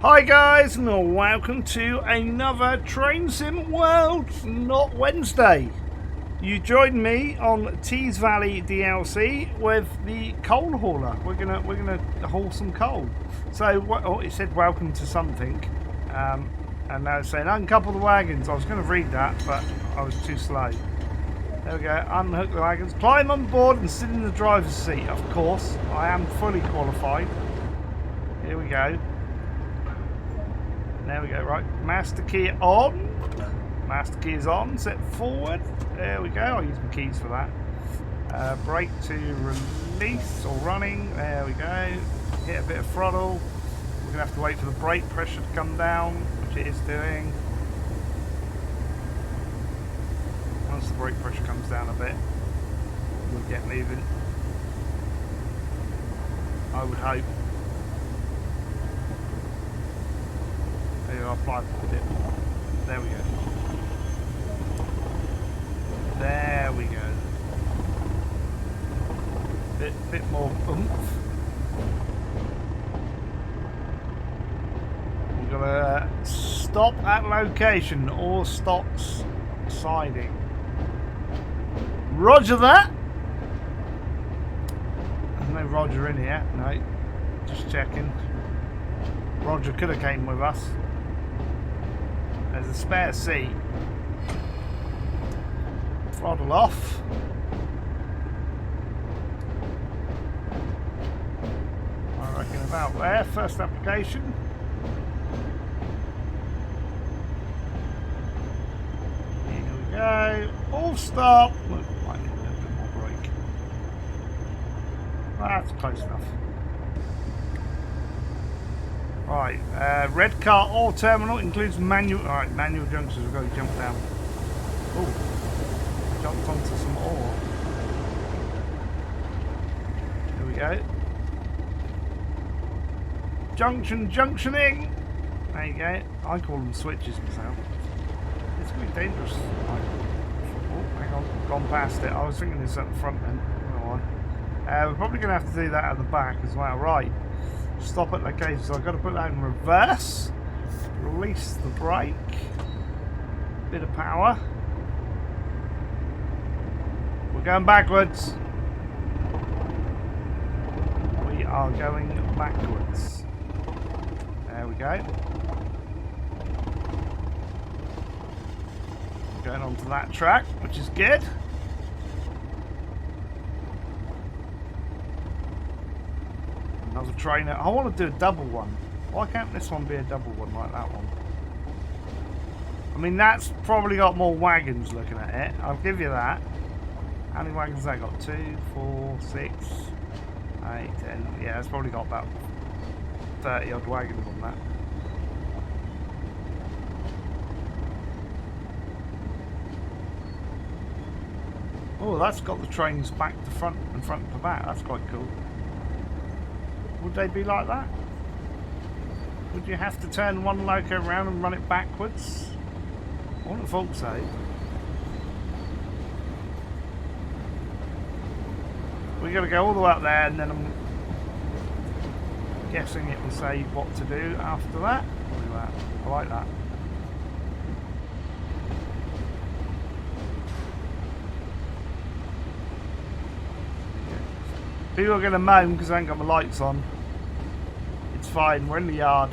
Hi guys, and welcome to another Train Sim World Not Wednesday. You joined me on Tees Valley DLC with the coal hauler. We're gonna haul some coal. So it said welcome to something, and now it's saying uncouple the wagons. I was going to read that, but I was too slow. There we go. Unhook the wagons. Climb on board and sit in the driver's seat. Of course, I am fully qualified. Here we go. There we go, right. Master key on. Master key is on. Set forward. There we go. I'll use my keys for that. Brake to release or running. There we go. Hit a bit of throttle. We're going to have to wait for the brake pressure to come down, which it is doing. Once the brake pressure comes down a bit, we'll get moving. I would hope. I'll apply a bit more. There we go. There we go. Bit more oomph. We're gonna stop at location or stops siding. Roger that. There's no Roger in here. No, just checking. Roger could have came with us. There's a spare seat. Throttle off. I reckon about there. First application. Here we go. All stop. Look, might need a little bit more brake. That's close enough. Right, red car ore terminal includes manual. Alright, manual junctions. We've got to jump down. Oh, jumped onto some ore. Here we go. Junctioning. There you go. I call them switches myself. It's going to be dangerous. Right. Oh, hang on, gone past it. I was thinking this at the front then. We're probably going to have to do that at the back as well. Right. Stop at location, so I've got to put that in reverse, release the brake, bit of power. We're going backwards. We are going backwards. There we go. We're going onto that track, which is good. Another trainer. I want to do a double one. Why can't this one be a double one like that one? I mean, that's probably got more wagons looking at it. I'll give you that. How many wagons has that got? 2, 4, 6, 8, 10. Yeah, it's probably got about 30 odd wagons on that. Oh, that's got the trains back to front and front to back. That's quite cool. Would they be like that? Would you have to turn one loco around and run it backwards? I wouldn't have thought so. We've got to go all the way up there, and then I'm guessing it will say what to do after that. Look at that. I like that. People are going to moan because I ain't got my lights on. It's fine, we're in the yard.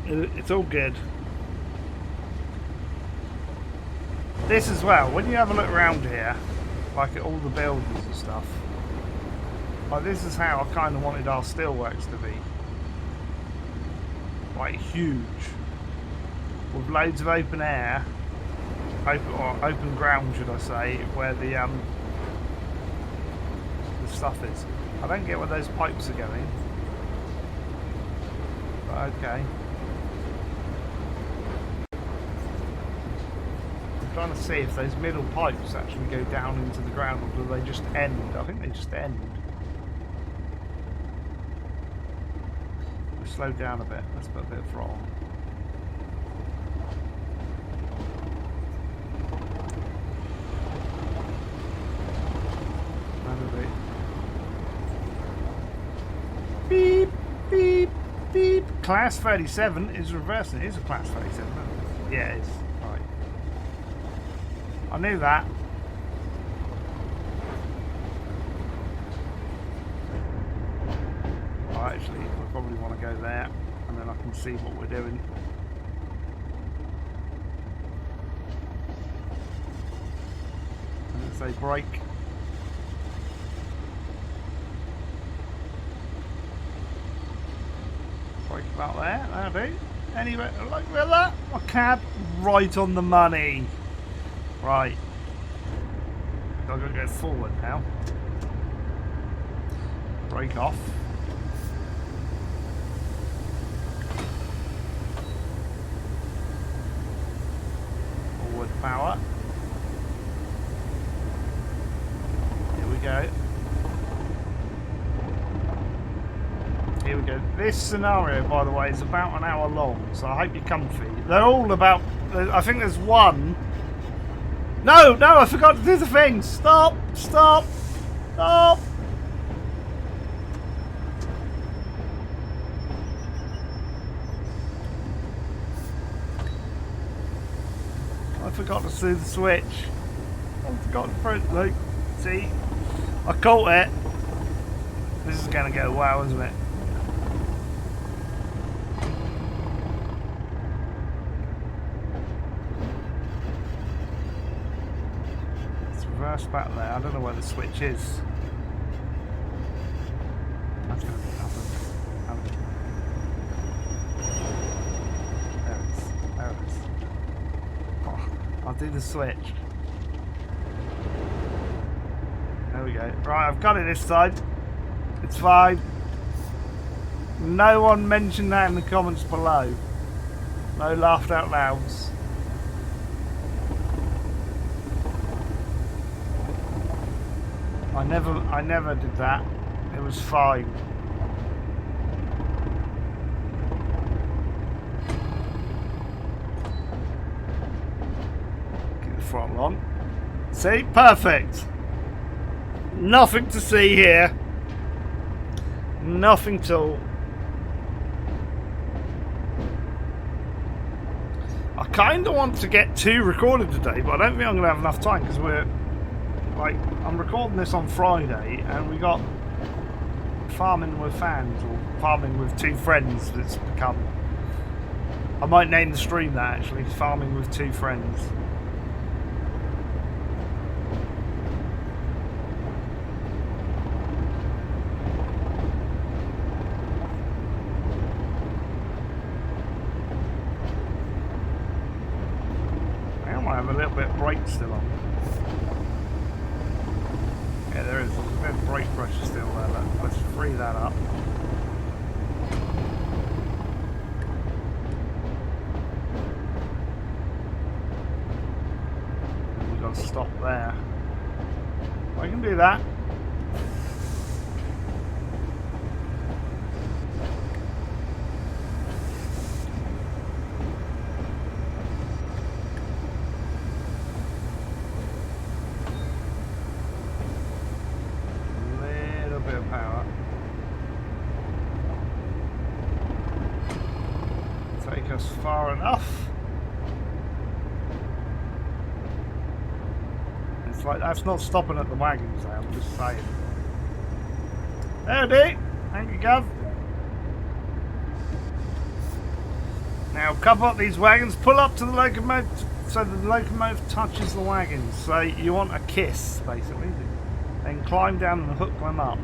It's all good. This as well, when you have a look around here, like at all the buildings and stuff, like this is how I kind of wanted our Steelworks to be. Like huge. With loads of open air. Open ground, should I say, where the stuff is. I don't get where those pipes are going, but okay. I'm trying to see if those middle pipes actually go down into the ground, or do they just end? I think they just end. We'll slow down a bit. Let's put a bit of throttle. class 37 is reversing. It is a class 37, isn't it? Yeah, it is. Right. I knew that. Oh, actually, I probably want to go there, and then I can see what we're doing. And say brake. Brake about there. That'll do. Anyway, look at that. My cab right on the money. Right. I've got to go forward now. Brake off. Forward power. Here we go. Here we go. This scenario, by the way, is about an hour long, so I hope you're comfy. They're all about... I think there's one... No, I forgot to do the thing. Stop. I forgot to do the switch. I forgot to press... Look, see? I caught it. This is going to go well, isn't it? Reverse back there. I don't know where the switch is. That's going to happen. There it is. There it is. Oh, I'll do the switch. There we go. Right, I've got it this time. It's fine. No one mentioned that in the comments below. No laughed out louds. I never did that. It was fine. Keep the throttle on. See? Perfect. Nothing to see here. Nothing at all. I kind of want to get 2 recorded today, but I don't think I'm going to have enough time because we're... Like, I'm recording this on Friday, and we got farming with fans, or farming with 2 friends. That's become. I might name the stream that actually. Farming with 2 friends. I might have a little bit of brake still on. Yeah, there is. There's a bit of brake pressure still there. Let's free that up. We've got to stop there. I can do that. Far enough. It's like that's not stopping at the wagons there, I'm just saying. There it is. Thank you, Gov. Now cover up these wagons, pull up to the locomotive so the locomotive touches the wagons. So you want a kiss basically. Then climb down and hook them up.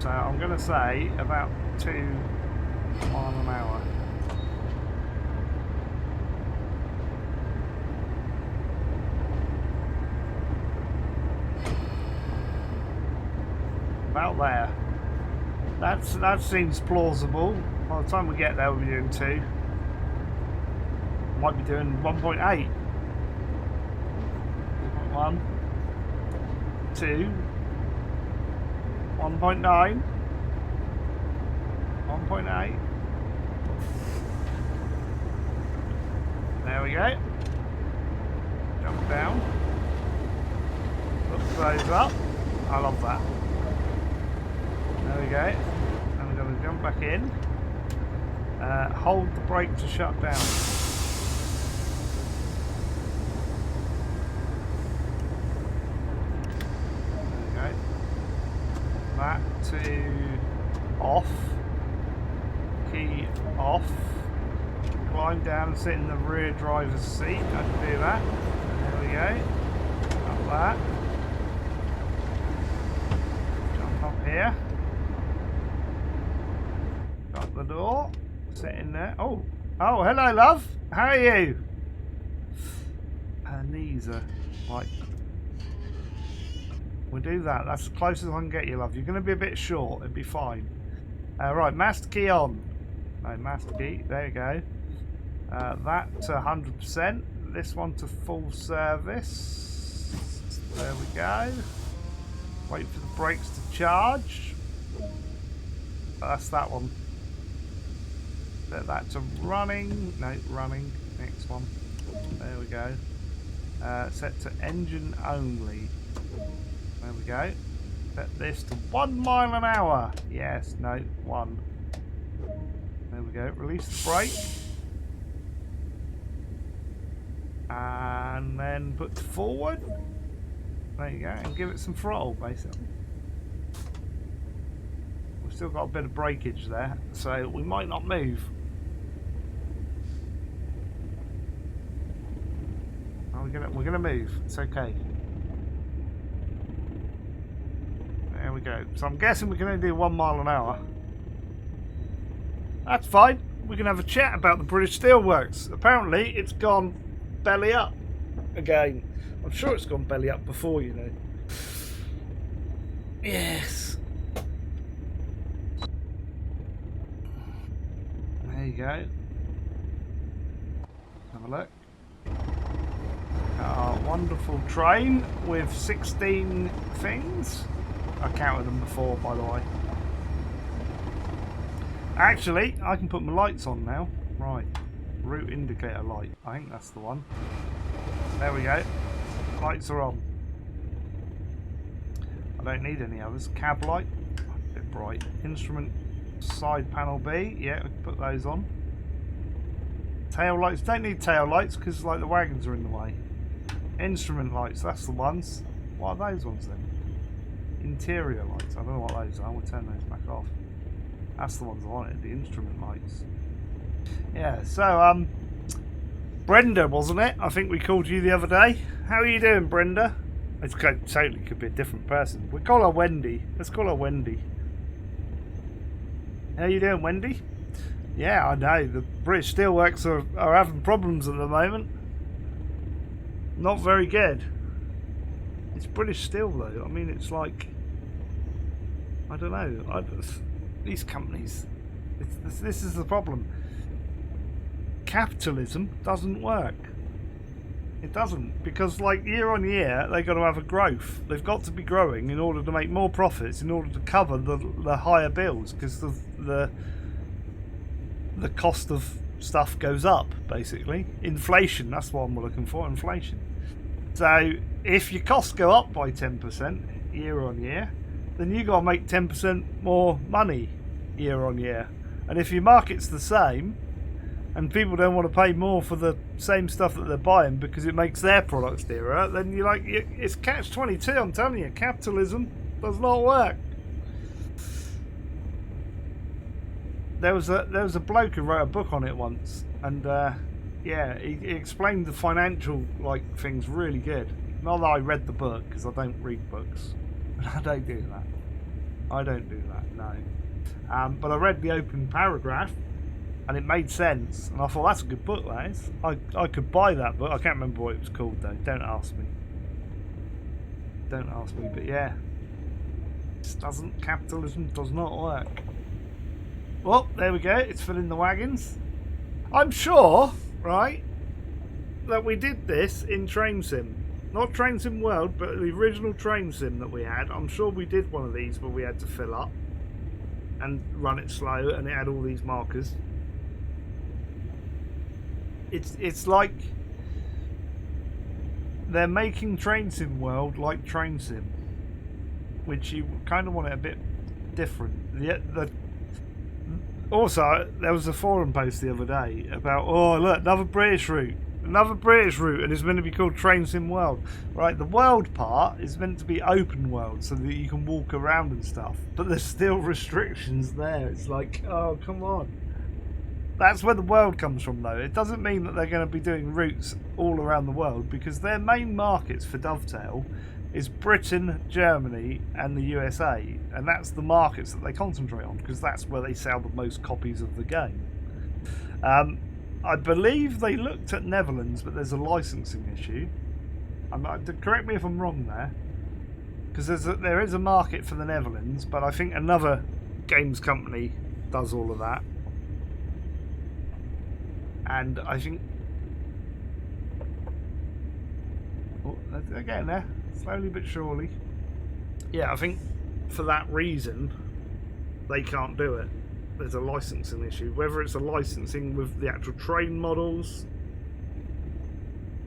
So I'm gonna say about 2 miles an hour. About there. That seems plausible. By the time we get there, we'll be doing 2. Might be doing 1.8. 1, 2, 1.9. 1.8. There we go. Jump down. Look those up. I love that. There we go. And Jump back in. Hold the brake to shut down. There we go. That to off. Key off. Climb down and sit in the rear driver's seat. I can do that. There we go. Up that. Jump up here. Shut the door. Sit in there. Oh, hello, love. How are you? Her knees are like. We'll do that. That's as close as I can get you, love. You're going to be a bit short. It'll be fine. Right, master key on. No, master key. There you go. That to 100%. This one to full service. There we go. Wait for the brakes to charge. That's that one. Set that to running. No, running. Next one. There we go. Set to engine only. There we go. Set this to 1 mile an hour. Yes, no, 1. There we go. Release the brake. And then put forward. There you go. And give it some throttle, basically. We've still got a bit of breakage there, so we might not move. We're gonna move. It's okay. There we go. So I'm guessing we're gonna do 1 mile an hour. That's fine. We can have a chat about the British Steelworks. Apparently, it's gone belly up again. I'm sure it's gone belly up before, you know. Yes. There you go. Have a look. Our wonderful train with 16 things. I counted them before, by the way. Actually, I can put my lights on now. Right. Route indicator light. I think that's the one. There we go. Lights are on. I don't need any others. Cab light. A bit bright. Instrument side panel B. Yeah, I can put those on. Tail lights. Don't need tail lights because like the wagons are in the way. Instrument lights. That's the ones. What are those ones then? Interior lights. I don't know what those are. We'll turn those back off. That's the ones I wanted. The instrument lights. Yeah. So Brenda, wasn't it? I think we called you the other day. How are you doing, Brenda? It totally could be a different person. We call her Wendy. Let's call her Wendy. How you doing, Wendy? Yeah, I know. The British Steelworks are having problems at the moment. Not very good. It's British Steel, though. I mean, it's like... I don't know. These companies... This is the problem. Capitalism doesn't work. It doesn't, because like year on year they've got to have a growth. They've got to be growing in order to make more profits, in order to cover the higher bills, because the cost of stuff goes up, basically. Inflation, that's what I'm looking for, inflation. So if your costs go up by 10% year on year, then you got to make 10% more money year on year. And if your market's the same, and people don't want to pay more for the same stuff that they're buying because it makes their products dearer, then you're like, it's catch-22, I'm telling you. Capitalism does not work. There was a bloke who wrote a book on it once, and yeah, he explained the financial things really good. Not that I read the book, because I don't read books. I don't do that. I don't do that, no. But I read the open paragraph, and it made sense, and I thought, that's a good book, that is. I could buy that book. I can't remember what it was called, though. Don't ask me. Don't ask me, but yeah. Capitalism does not work. Well, there we go. It's filling the wagons. I'm sure, right, that we did this in Train Sim. Not Train Sim World, but the original Train Sim that we had. I'm sure we did one of these where we had to fill up and run it slow, and it had all these markers. It's like they're making Train Sim World like Train Sim, which you kind of want it a bit different. Also, there was a forum post the other day about, oh look, another British route, and it's meant to be called Train Sim World. Right, the world part is meant to be open world so that you can walk around and stuff, but there's still restrictions there. It's like, oh come on. That's where the world comes from though. It doesn't mean that they're going to be doing routes all around the world, because their main markets for Dovetail is Britain, Germany and the USA, and that's the markets that they concentrate on because that's where they sell the most copies of the game. I believe they looked at Netherlands, but there's a licensing issue. Correct me if I'm wrong there, because there is a market for the Netherlands, but I think another games company does all of that. And I think... oh, they're getting there, slowly but surely. Yeah, I think for that reason, they can't do it. There's a licensing issue. Whether it's a licensing with the actual train models,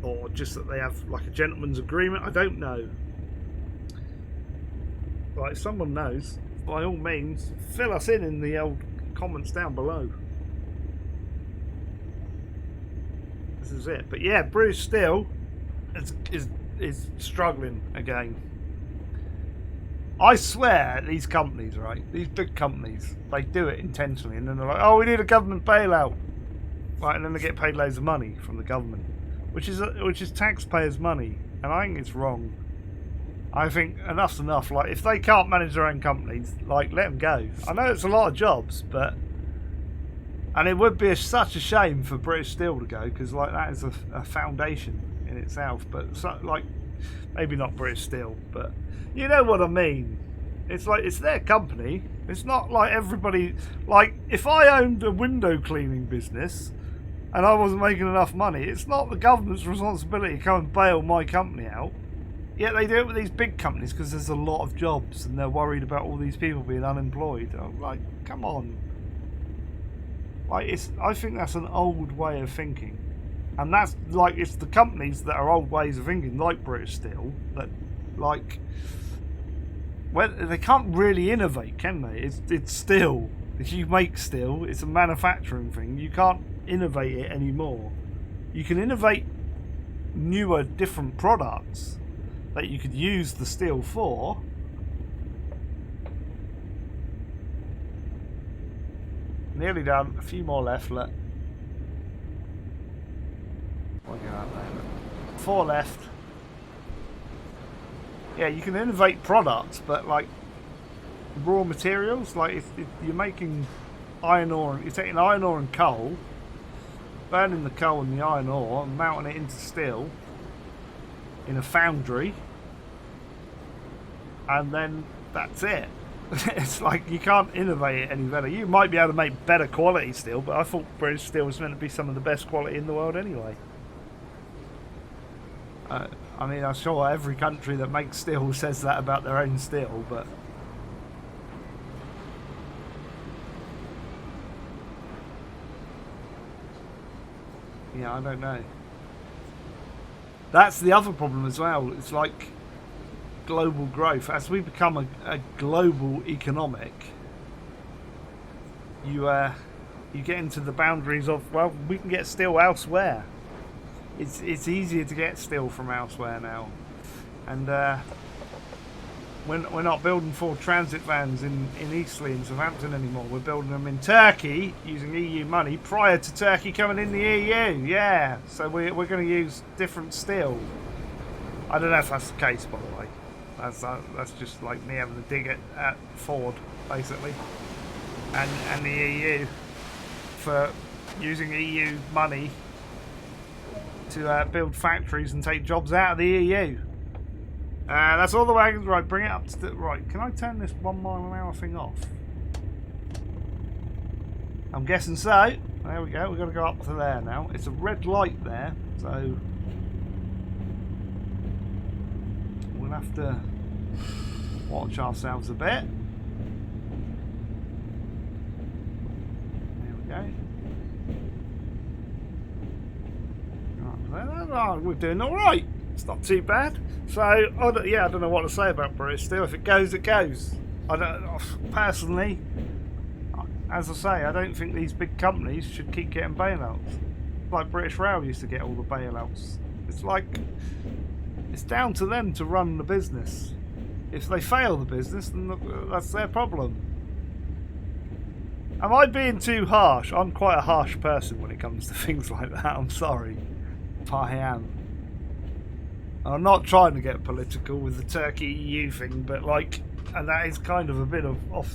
or just that they have like a gentleman's agreement, I don't know. Like, if someone knows, by all means, fill us in the old comments down below. This is it. But yeah, British Steel is struggling again. I swear these companies, right, these big companies, they do it intentionally, and then they're like, oh, we need a government bailout, right, and then they get paid loads of money from the government, which is taxpayers' money, and I think it's wrong. I think enough's enough. Like, if they can't manage their own companies, like, let them go. I know it's a lot of jobs, but... and it would be such a shame for British Steel to go, because like that is a foundation in itself. But so, like, maybe not British Steel, but you know what I mean. It's like, it's their company. It's not like everybody. Like, if I owned a window cleaning business and I wasn't making enough money, it's not the government's responsibility to come and bail my company out. Yet they do it with these big companies because there's a lot of jobs and they're worried about all these people being unemployed. I'm like, come on. Like, I think that's an old way of thinking, and that's like, it's the companies that are old ways of thinking, like British Steel, that like, well, they can't really innovate, can they? It's steel. If you make steel, it's a manufacturing thing. You can't innovate it anymore. You can innovate newer, different products that you could use the steel for. Nearly done. A few more left. Look. What are you at there? 4 left. Yeah, you can innovate products, but like raw materials, like if you're making iron ore, you're taking iron ore and coal, burning the coal and the iron ore, and melting it into steel in a foundry, and then that's it. It's like, you can't innovate it any better. You might be able to make better quality steel, but I thought British Steel was meant to be some of the best quality in the world anyway. I mean, I'm sure every country that makes steel says that about their own steel, but... yeah, I don't know. That's the other problem as well. It's like global growth. As we become a global economic, you get into the boundaries of, well, we can get steel elsewhere. It's easier to get steel from elsewhere now, and we're not building Ford Transit vans in Eastleigh and Southampton anymore. We're building them in Turkey using EU money prior to Turkey coming in the EU. Yeah, so we're going to use different steel. I don't know if that's the case, by the way. That's just like me having a dig at Ford, basically, and the EU for using EU money to build factories and take jobs out of the EU. That's all the wagons. Right, bring it up to the... right, can I turn this 1 mile an hour thing off? I'm guessing so. There we go, we've got to go up to there now. It's a red light there, so we'll have to watch ourselves a bit. There we go. Oh, we're doing all right. It's not too bad. So yeah, I don't know what to say about British Steel. If it goes, it goes. I don't personally. as I say, I don't think these big companies should keep getting bailouts. Like British Rail used to get all the bailouts. It's like, it's down to them to run the business. If they fail the business, then that's their problem. Am I being too harsh? I'm quite a harsh person when it comes to things like that. I'm sorry. I am. I'm not trying to get political with the Turkey EU thing, but like, and that is kind of a bit of off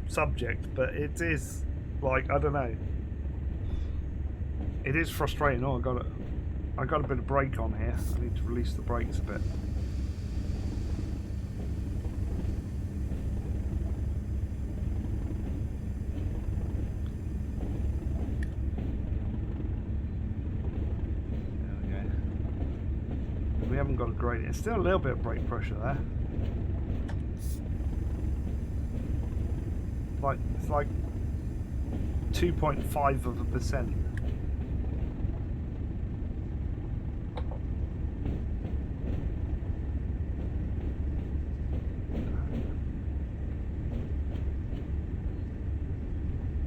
subject, but it is like, I don't know. It is frustrating. Oh, I got a bit of brake on here. I need to release the brakes a bit. We haven't got a gradient. It's still a little bit of brake pressure there. It's like 2.5%.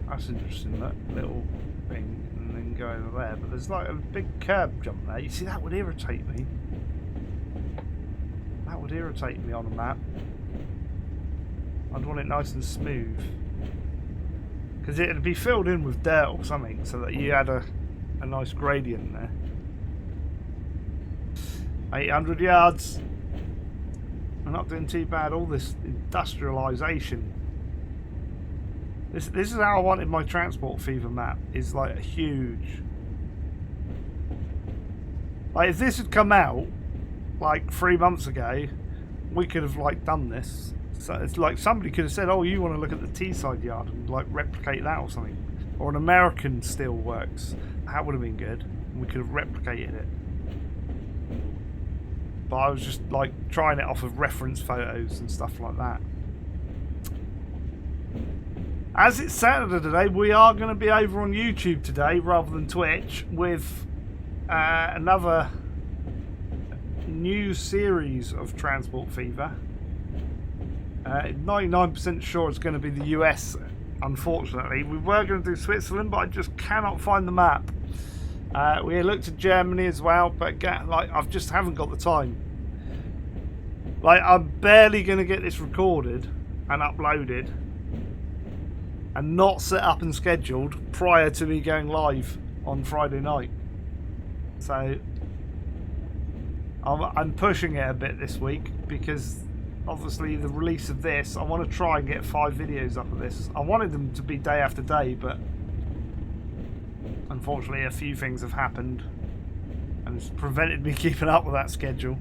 That's interesting, that little thing, and then go over there. But there's like a big curb jump there. You see, that would irritate me. That would irritate me on a map. I'd want it nice and smooth. Because it'd be filled in with dirt or something, so that you had a nice gradient there. 800 yards. We're not doing too bad. All this industrialisation. This is how I wanted my Transport Fever map. Is like a huge. Like if this had come out like 3 months ago, we could have like done this. So it's like somebody could have said, "Oh, you want to look at the Teesside yard and like replicate that or something," or an American Steelworks. That would have been good. We could have replicated it. But I was just like trying it off of reference photos and stuff like that. As it's Saturday today, we are going to be over on YouTube today rather than Twitch with another new series of Transport Fever. 99% sure it's going to be the US, unfortunately. We were going to do Switzerland, but I just cannot find the map. We looked at Germany as well, but like I just haven't got the time. Like I'm barely going to get this recorded and uploaded and not set up and scheduled prior to me going live on Friday night. So I'm pushing it a bit this week because obviously the release of this, I want to try and get 5 videos up of this. I wanted them to be day after day, but unfortunately a few things have happened and it's prevented me keeping up with that schedule.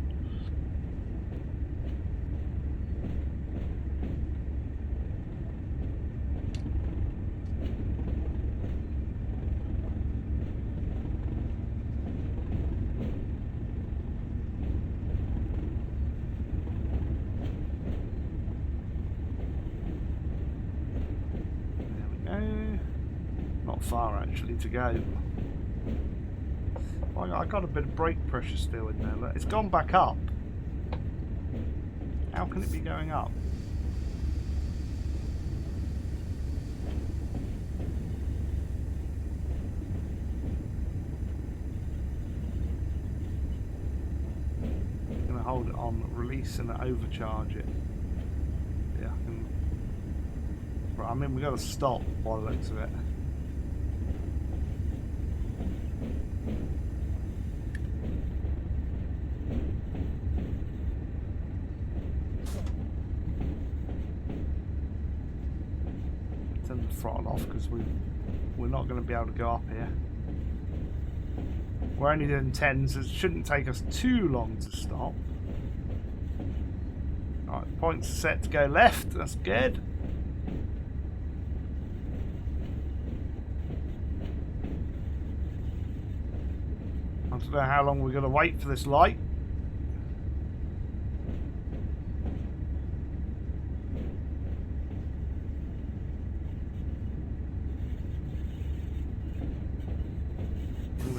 Far actually to go. I got a bit of brake pressure still in there. Look, it's gone back up. How can it be going up? I'm going to hold it on release and overcharge it. Yeah, I can. Right, I mean, we've got to stop by the looks of it. Throttle off because we're not going to be able to go up here. We're only doing 10, so it shouldn't take us too long to stop. Alright, points set to go left, that's good. I don't know how long we're going to wait for this light.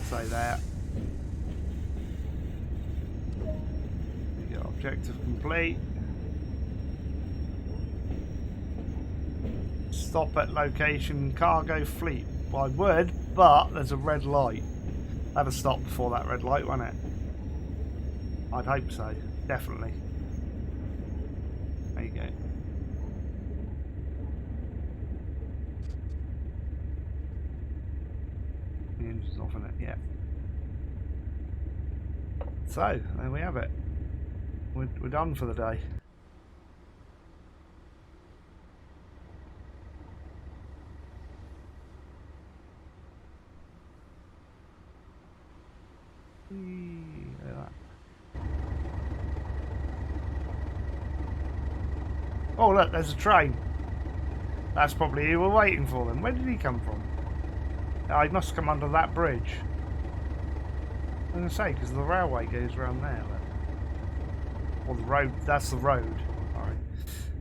Say that. You get objective complete. Stop at location cargo fleet. Well, I would, but there's a red light. I'd have stopped before that red light, wouldn't it? I'd hope so. Definitely. There you go. The engine's off in it, yeah. So, there we have it. We're done for the day. Look at that. Oh look, there's a train. That's probably who we're waiting for then. Where did he come from? Oh, he must come under that bridge. I was going to say, because the railway goes around there. Look. Or the road, that's the road. Alright.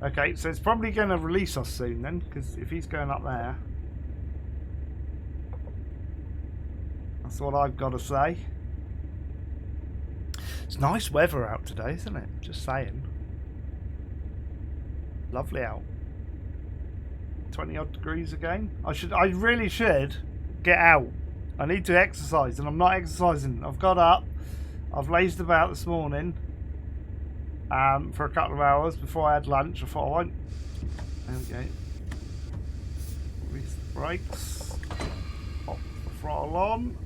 Okay, so it's probably going to release us soon then, because if he's going up there. That's what I've got to say. It's nice weather out today, isn't it? Just saying. Lovely out. 20 odd degrees again. I really should get out. I need to exercise and I'm not exercising. I've got up. I've lazed about this morning for a couple of hours before I had lunch. I thought I won't. There we go. Release the brakes. Pop the throttle on.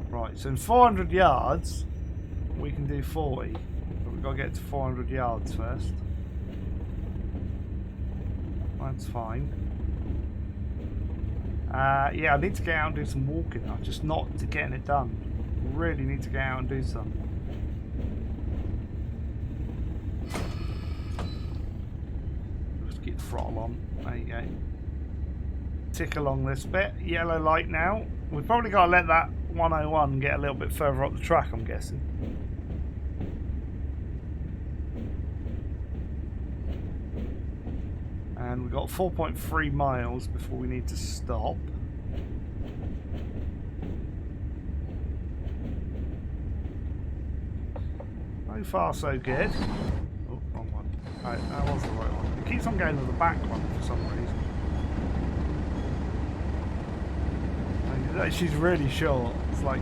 Right, so in 400 yards, we can do 40. But we've got to get to 400 yards first. That's fine. Yeah, I need to get out and do some walking. I'm just not getting it done. Really need to get out and do some. Just keep the throttle on. There you go. Tick along this bit. Yellow light now. We've probably got to let that 101 get a little bit further up the track, I'm guessing. And we've got 4.3 miles before we need to stop. So far, so good. Oh, wrong one. Oh, that was the right one. It keeps on going to the back one for some reason. She's really short. It's like,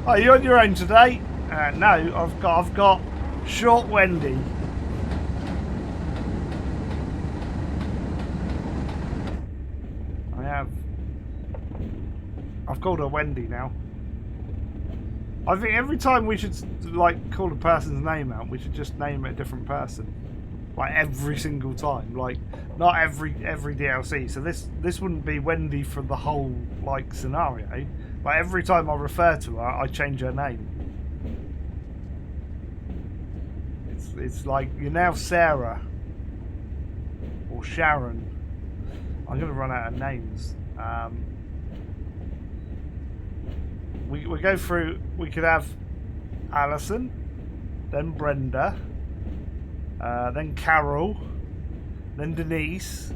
oh, you on your own today? No, I've got short Wendy. I've called her Wendy now. I think every time we should like call a person's name out, we should just name it a different person. Like every single time. Like not every DLC. So this wouldn't be Wendy for the whole like scenario. Like every time I refer to her, I change her name. It's like you're now Sarah or Sharon. I'm gonna run out of names. We go through. We could have Alison, then Brenda, then Carol, then Denise,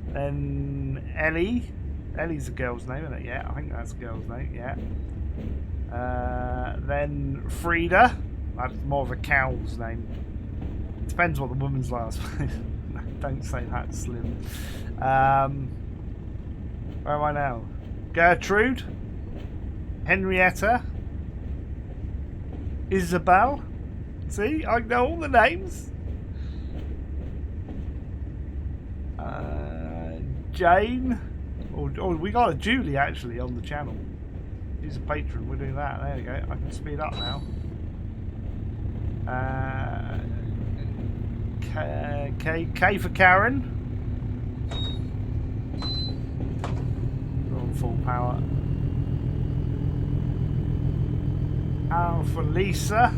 then Ellie. Ellie's a girl's name, isn't it? Yeah, I think that's a girl's name. Yeah. Then Frida. That's more of a cow's name. Depends what the woman's last name. Don't say that, Slim. Where am I now? Gertrude. Henrietta, Isabel. See, I know all the names. Jane. Oh, we got a Julie actually on the channel. She's a patron. We're doing that. There we go. I can speed up now. K for Karen. We're on full power. L for Lisa.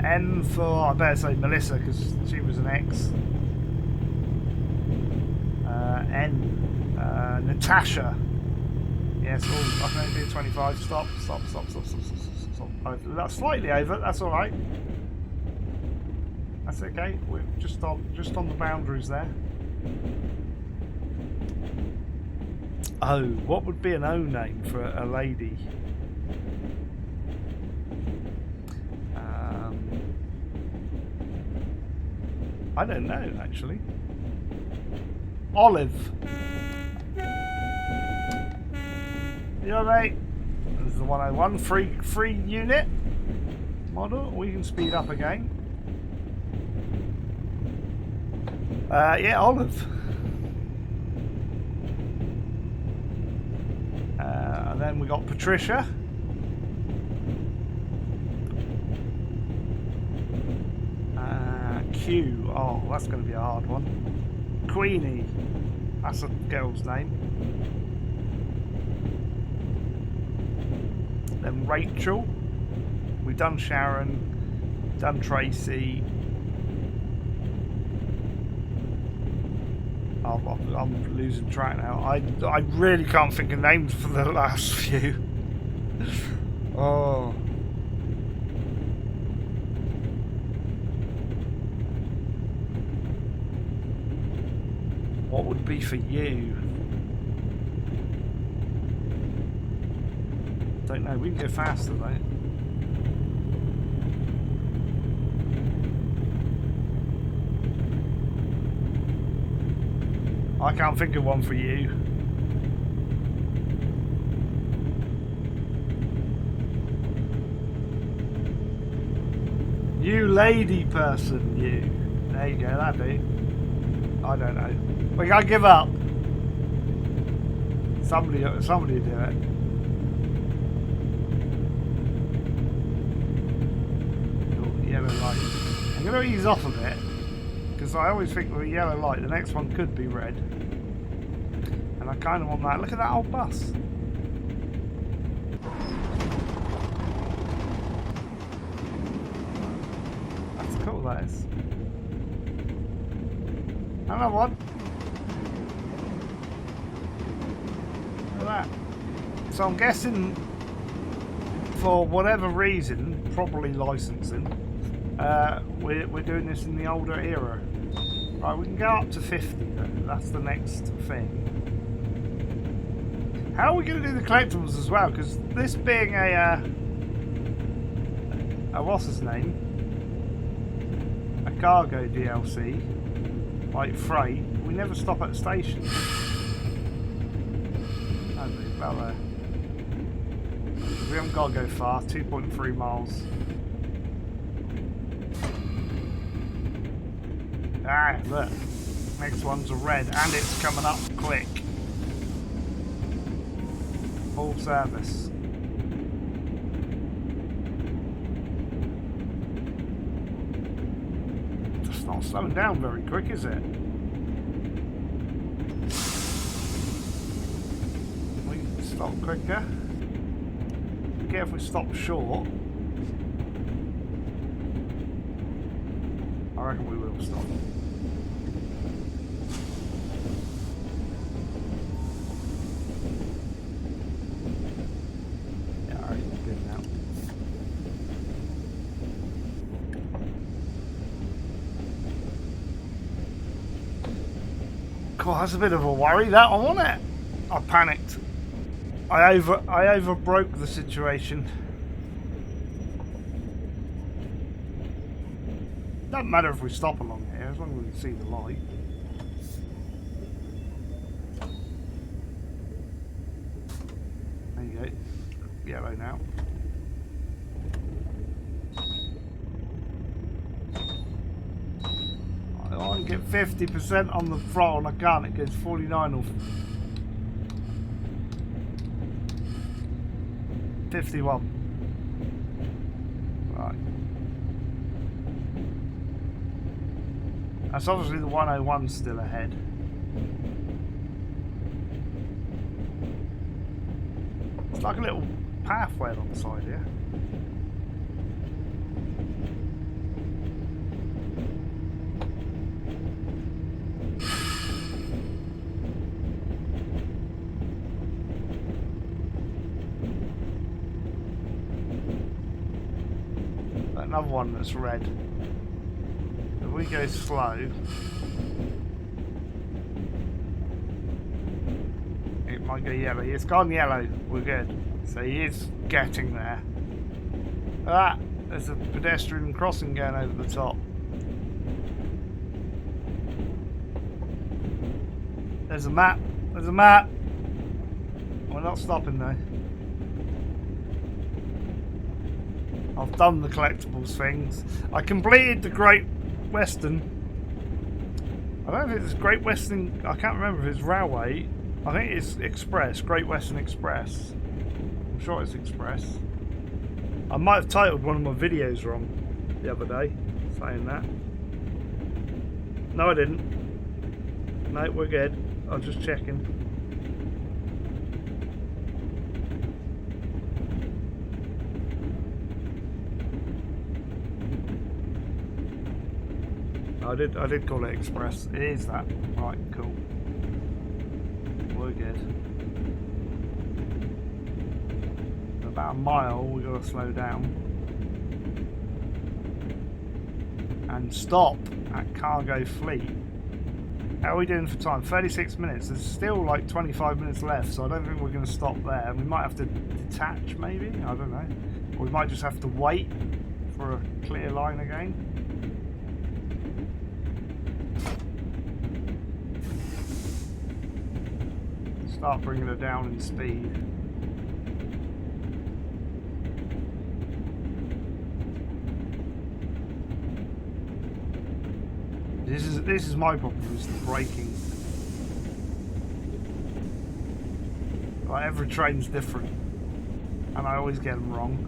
N for, I better say Melissa because she was an ex. N. Natasha. Yes, I can only do 25. Stop. That's slightly over, that's alright. That's okay. We're just on the boundaries there. O. What would be an O name for a lady? I don't know, actually. Olive. Yeah, mate. This is the 101 free unit model. We can speed up again. Yeah, Olive. And then we got Patricia. Q. Oh, that's going to be a hard one. Queenie. That's a girl's name. Then Rachel. We've done Sharon. Done Tracy. I'm losing track now. I really can't think of names for the last few. Oh. What would be for you? Don't know. We can go faster though. I can't think of one for you. You lady person, you. There you go, that'd be. I don't know. We gotta give up. Somebody do it. Oh, yellow light. I'm gonna ease off a bit because I always think with a yellow light, the next one could be red, and I kind of want that. Look at that old bus. That's cool. That is. Another one. Look at that. So I'm guessing, for whatever reason, probably licensing, we're doing this in the older era. Right, we can go up to 50 though. That's the next thing. How are we going to do the collectibles as well? Because this being a what's his name? A cargo DLC. Like freight, we never stop at the station. About there. We haven't got to go far, 2.3 miles. Ah, look. Next one's a red, and it's coming up quick. Full service. It's not slowing down very quick, is it? We can stop quicker. Be careful if we stop short. I reckon we will stop. Yeah, alright, good now. Cool, that's a bit of a worry, that one, wasn't it? I panicked. I over broke the situation. Doesn't matter if we stop along here, as long as we can see the light. There you go. Yellow now. I want to get 50% on the throttle and I can't. It goes 49 or 51. Right. That's obviously the 101 still ahead. It's like a little pathway along the side here. Another one that's red. If we go slow, it might go yellow. It's gone yellow. We're good. So he is getting there. Look at that. There's a pedestrian crossing going over the top. There's a map. There's a map. We're not stopping though. I've done the collectibles things. I completed the Great Western. I don't know if it's Great Western. I can't remember if it's Railway. I think it's Express. Great Western Express. I'm sure it's Express. I might have titled one of my videos wrong the other day, saying that. No, I didn't. No, we're good. I was just checking. I did call it Express. It is that. Right, cool. We're good. About a mile, we've got to slow down. And stop at Cargo Fleet. How are we doing for time? 36 minutes. There's still like 25 minutes left, so I don't think we're going to stop there. We might have to detach, maybe? I don't know. Or we might just have to wait for a clear line again. Start bringing her down in speed. This is my problem, is the braking. Like, every train's different, and I always get them wrong.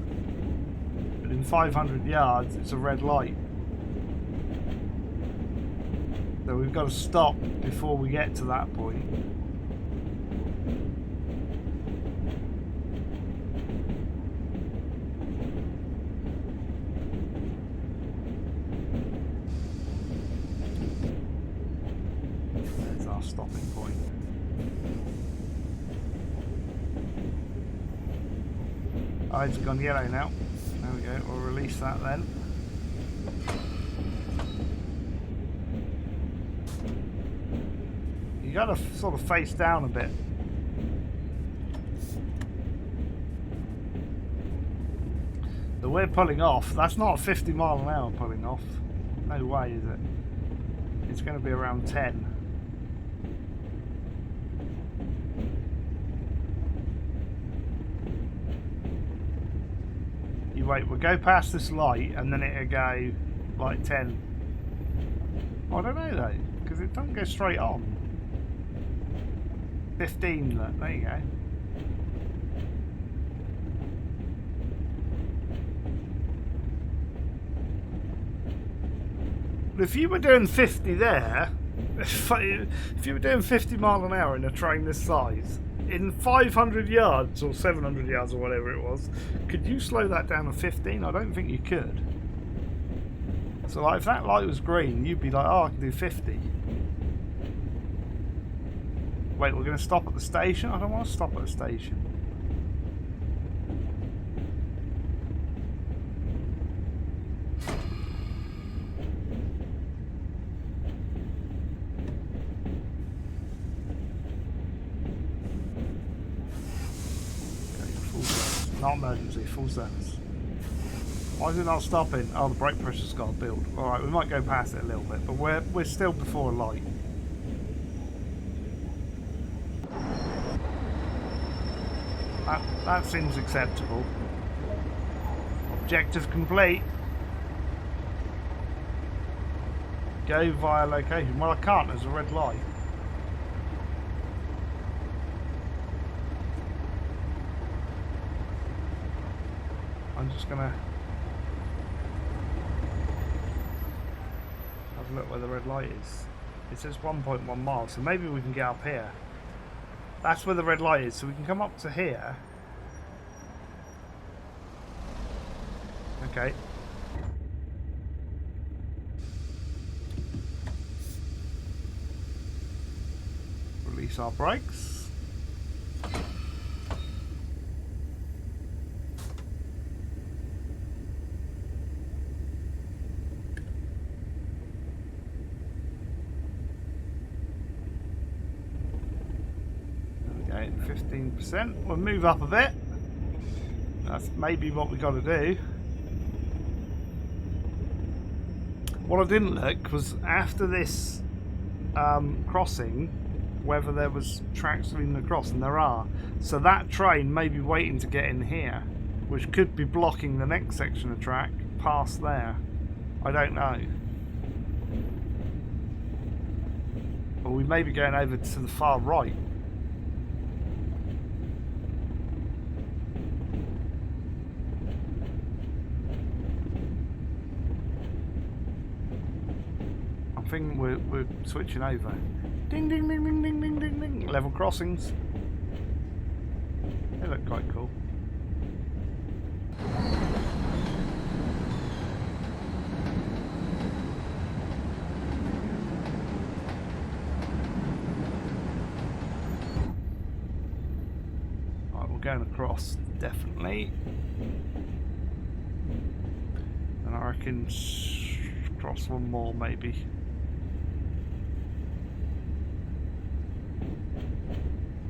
But in 500 yards, it's a red light, so we've got to stop before we get to that point. Stopping point. Oh, it's gone yellow now. There we go, we'll release that then. You gotta sort of face down a bit. So we're pulling off. That's not 50 mile an hour pulling off. No way, is it? It's going to be around 10. Wait, we'll go past this light and then it'll go like 10. Oh, I don't know though, because it doesn't go straight on. 15, look, there you go. But if you were doing 50 there, if you were doing 50 mile an hour in a train this size, in 500 yards or 700 yards or whatever it was, could you slow that down to 15? I don't think you could. So like, if that light was green, you'd be like, oh, I can do 50. Wait, we're going to stop at the station? I don't want to stop at the station. Not emergency, full service. Why is it not stopping? Oh, the brake pressure's got to build. Alright, we might go past it a little bit, but we're still before a light. That seems acceptable. Objective complete. Go via location. Well, I can't, there's a red light. I'm just gonna have a look where the red light is. It says 1.1 miles, so maybe we can get up here. That's where the red light is, so we can come up to here. Okay. Release our brakes. Okay, 15%. We'll move up a bit. That's maybe what we got to do. What I didn't look was after this crossing, whether there was tracks leading across, and there are. So that train may be waiting to get in here, which could be blocking the next section of track past there. I don't know. Or we may be going over to the far right. I think we're switching over. Ding ding ding ding ding ding ding ding. Level crossings. They look quite cool. Right, we're going across, definitely. And I reckon cross one more maybe.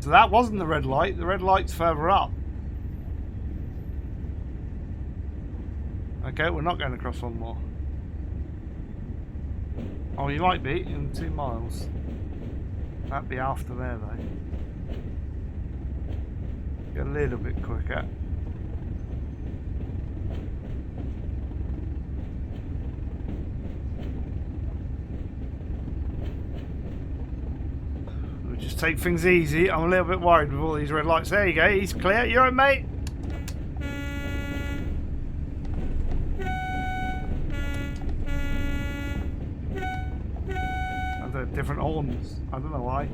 So that wasn't the red light. The red light's further up. Okay, we're not going across one more. Oh, you might be in 2 miles. That'd be after there though. Get a little bit quicker. Just take things easy. I'm a little bit worried with all these red lights. There you go. He's clear. You alright, mate? And they're different horns. I don't know why.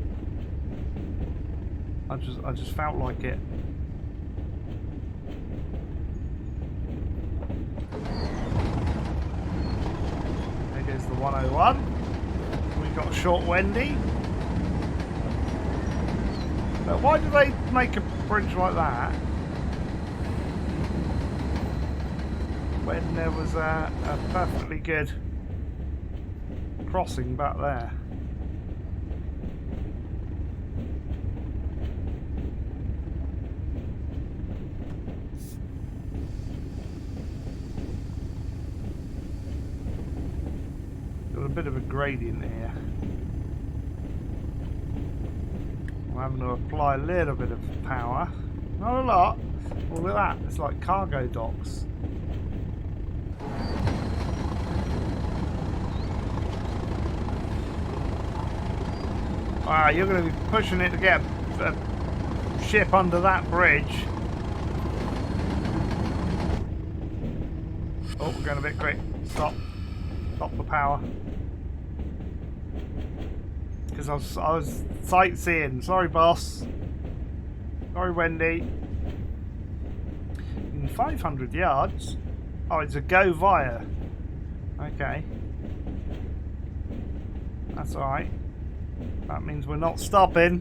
I just felt like it. There goes the 101. We've got a short Wendy. But why do they make a bridge like that when there was a perfectly good crossing back there? Got a bit of a gradient here. I'm having to apply a little bit of power. Not a lot. Well, look at that. It's like cargo docks. Wow, you're going to be pushing it to get a ship under that bridge. Oh, we're going a bit quick. Stop. Stop the power. Because I was sightseeing. Sorry, boss. Sorry, Wendy. In 500 yards. Oh, it's a go via. Okay. That's alright. That means we're not stopping.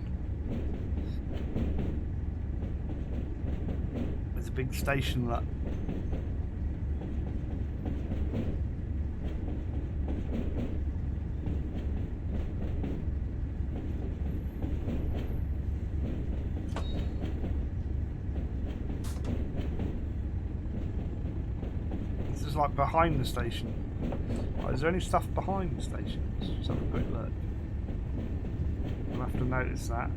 There's a big station that. Like behind the station. Oh, is there any stuff behind the station? Let's have a quick look. I'll have to notice that.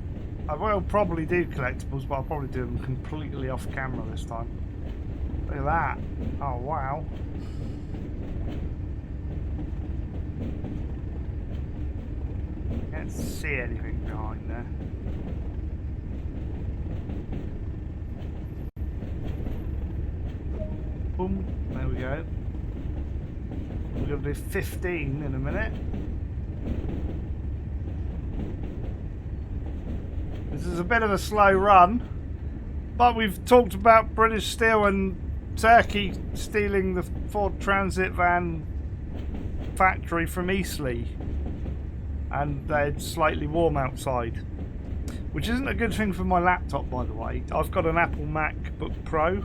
I will probably do collectibles, but I'll probably do them completely off camera this time. Look at that. Oh wow. Can't see anything behind there. Boom. There we go. We're going to do 15 in a minute. This is a bit of a slow run, but we've talked about British Steel and Turkey stealing the Ford Transit van factory from Eastleigh, and they're slightly warm outside, which isn't a good thing for my laptop, by the way. I've got an Apple MacBook Pro.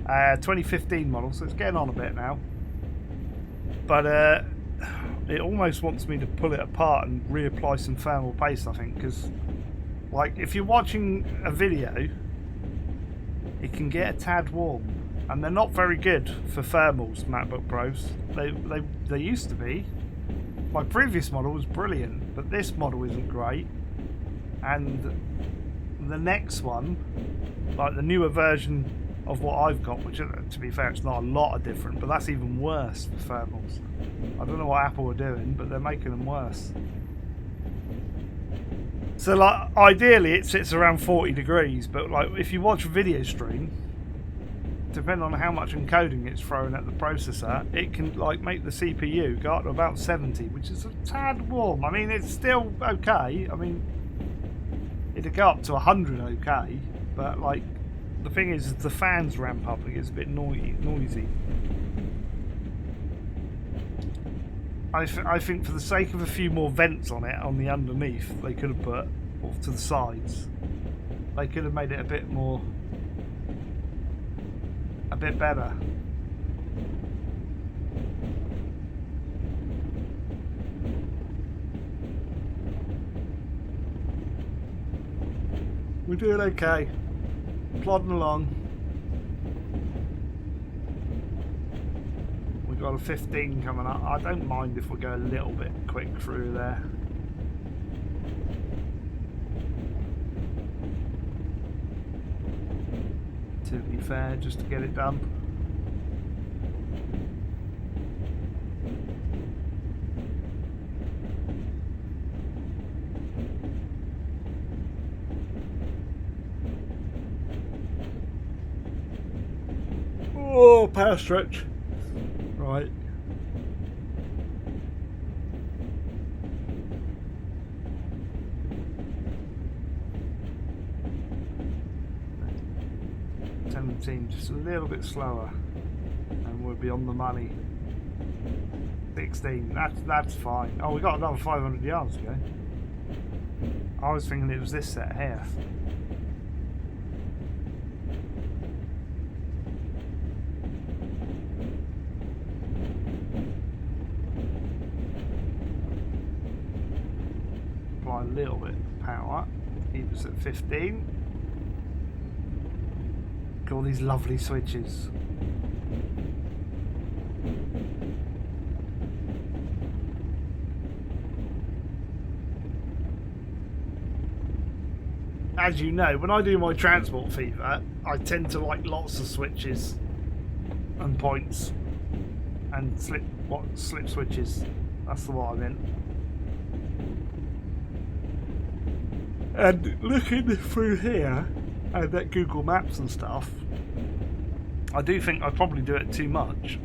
2015 model, so it's getting on a bit now. But it almost wants me to pull it apart and reapply some thermal paste, I think, because like if you're watching a video, it can get a tad warm, and they're not very good for thermals, MacBook Pros. They used to be. My previous model was brilliant, but this model isn't great. And the next one, like the newer version of what I've got, which to be fair, it's not a lot of different, but that's even worse for thermals. I don't know what Apple are doing, but they're making them worse. So like ideally it sits around 40 degrees, but like if you watch a video stream, depending on how much encoding it's throwing at the processor, it can like make the CPU go up to about 70, which is a tad warm. I mean, it's still okay. I mean, it'd go up to 100 okay, but like the thing is the fans ramp up, it gets a bit noisy. I think for the sake of a few more vents on it, on the underneath, they could have put, or to the sides, they could have made it a bit better. We're doing okay. Plodding along. We've got a 15 coming up. I don't mind if we go a little bit quick through there. To be fair, just to get it done. Oh, power stretch. Right. Just a little bit slower and we'll be on the money. 16, that's fine. Oh, we got another 500 yards to go. I was thinking it was this set here. Apply a little bit of power. Keep us at 15. All these lovely switches. As you know, when I do my transport fever, I tend to like lots of switches and points and slip switches. That's the what I meant. And looking through here and at Google Maps and stuff, I do think I probably do it too much,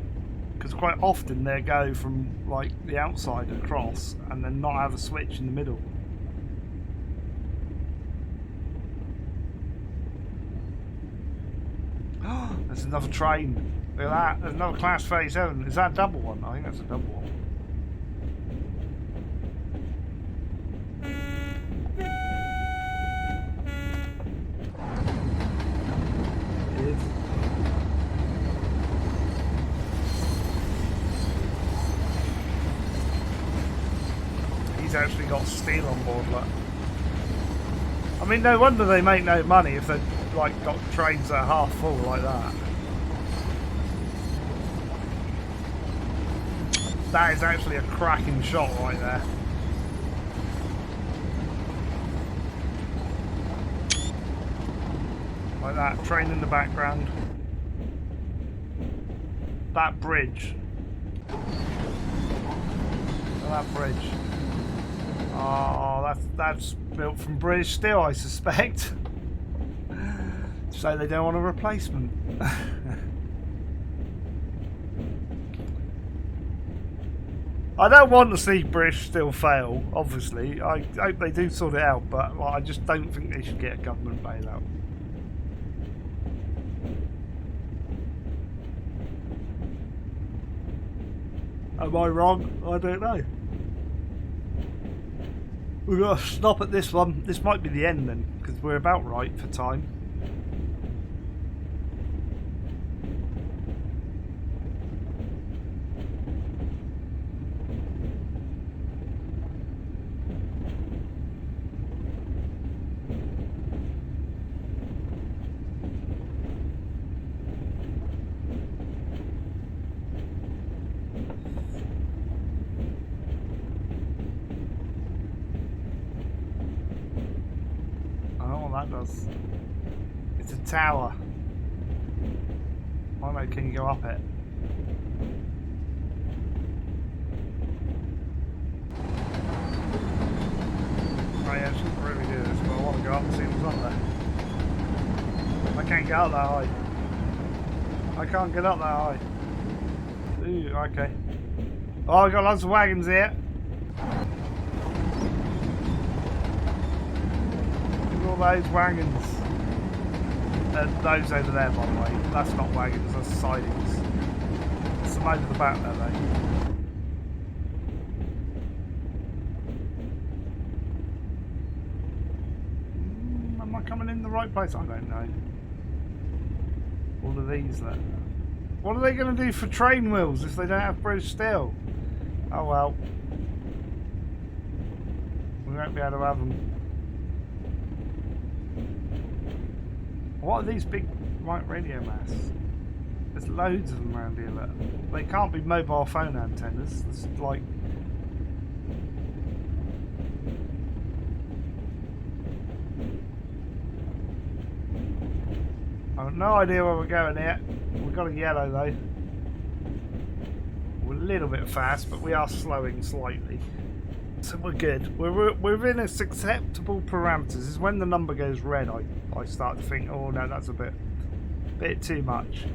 because quite often they go from like the outside across and then not have a switch in the middle. Oh, there's another train. Look at that. There's another Class 37. Is that a double one? I think that's a double one. Actually got steel on board, but I mean, no wonder they make no money if they've like got trains that are half full like that. That is actually a cracking shot right there. Like that, train in the background. That bridge. That bridge. Oh, that's built from British steel, I suspect. So they don't want a replacement. I don't want to see British steel fail, obviously. I hope they do sort it out, but I just don't think they should get a government bailout. Am I wrong? I don't know. We've got to stop at this one. This might be the end then, because we're about right for time. that does. It's a tower. I don't know, can you go up it? Oh yeah, I shouldn't really do this, but I want to go up and see what's up there. I can't get up that high. I can't get up that high. Ooh, okay. Oh, I've got lots of wagons here. Look at all those wagons. Those over there, by the way. That's not wagons, that's sidings. There's some over the back there, though. Am I coming in the right place? I don't know. All of these there. What are they going to do for train wheels if they don't have British steel? Oh well. We won't be able to have them. What are these big white radio masts? There's loads of them around here. Look. They can't be mobile phone antennas. It's like... I've no idea where we're going here. We've got a yellow though. We're a little bit fast, but we are slowing slightly. So we're good. We're within acceptable parameters. It's when the number goes red I start to think, oh no, that's a bit too much.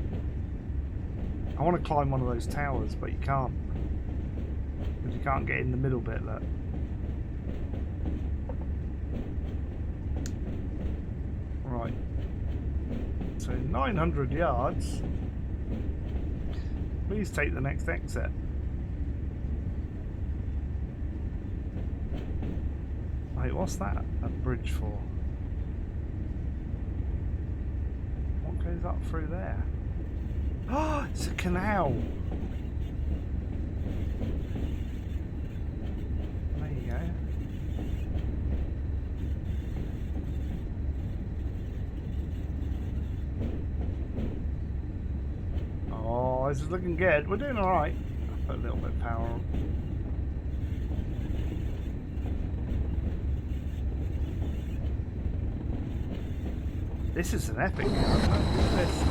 I want to climb one of those towers, but you can't. Because you can't get in the middle bit, look. Right. So 900 yards. Please take the next exit. Wait, what's that a bridge for? What goes up through there? Oh, it's a canal. There you go. Oh, this is looking good. We're doing alright. I'll put a little bit of power on. This is an epic yard. Look at this.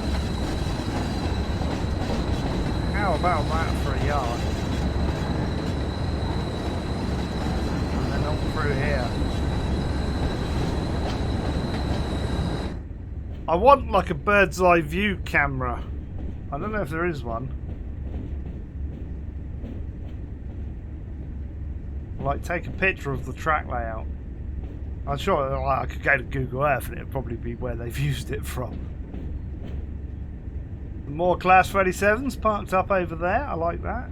How about that for a yard? And then on through here. I want like a bird's eye view camera. I don't know if there is one. Like take a picture of the track layout. I'm sure I could go to Google Earth and it'd probably be where they've used it from. More Class 37s parked up over there. I like that.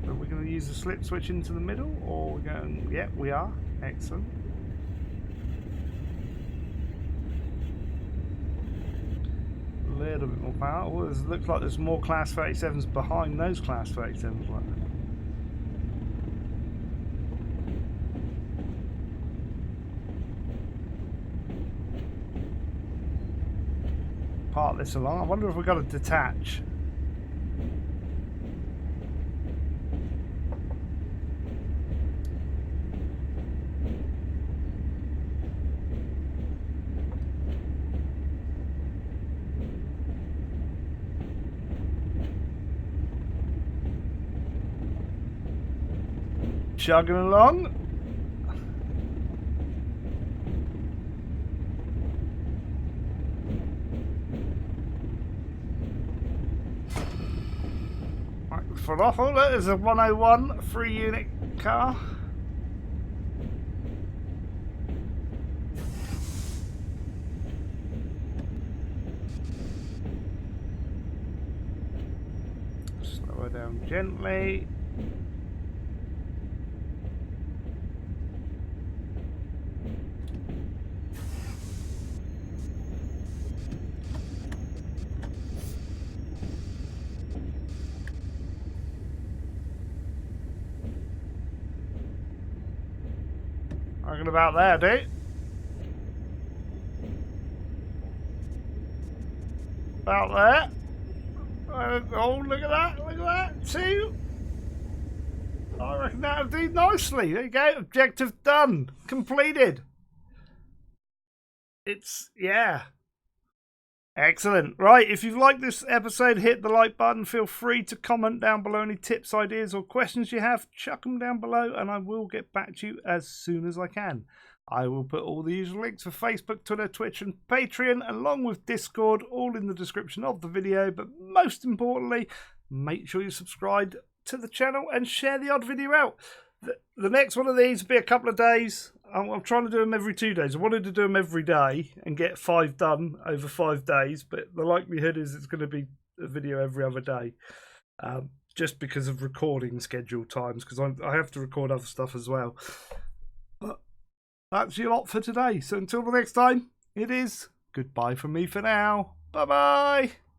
Are we going to use the slip switch into the middle, or we're going? Yeah, we are. Excellent. A little bit more power. Oh, it looks like there's more Class 37s behind those Class 37s. Like that. Part this along. I wonder if we've got to detach. Chugging along. For off, oh look, there's a 101 3 unit car. Slow her down gently. Talking about there, dude. About there. Oh, look at that. Look at that. 2. I reckon that'll do nicely. There you go. Objective done. Completed. yeah. Excellent. Right, if you've liked this episode, hit the like button. Feel free to comment down below any tips, ideas, or questions you have. Chuck them down below, and I will get back to you as soon as I can. I will put all the usual links for Facebook, Twitter, Twitch, and Patreon, along with Discord, all in the description of the video. But most importantly, make sure you subscribe to the channel and share the odd video out. The next one of these will be a couple of days. I'm trying to do them every 2 days. I wanted to do them every day and get 5 done over 5 days, but the likelihood is it's going to be a video every other day, just because of recording schedule times, because I have to record other stuff as well. But that's your lot for today. So until the next time, it is goodbye from me for now. Bye-bye.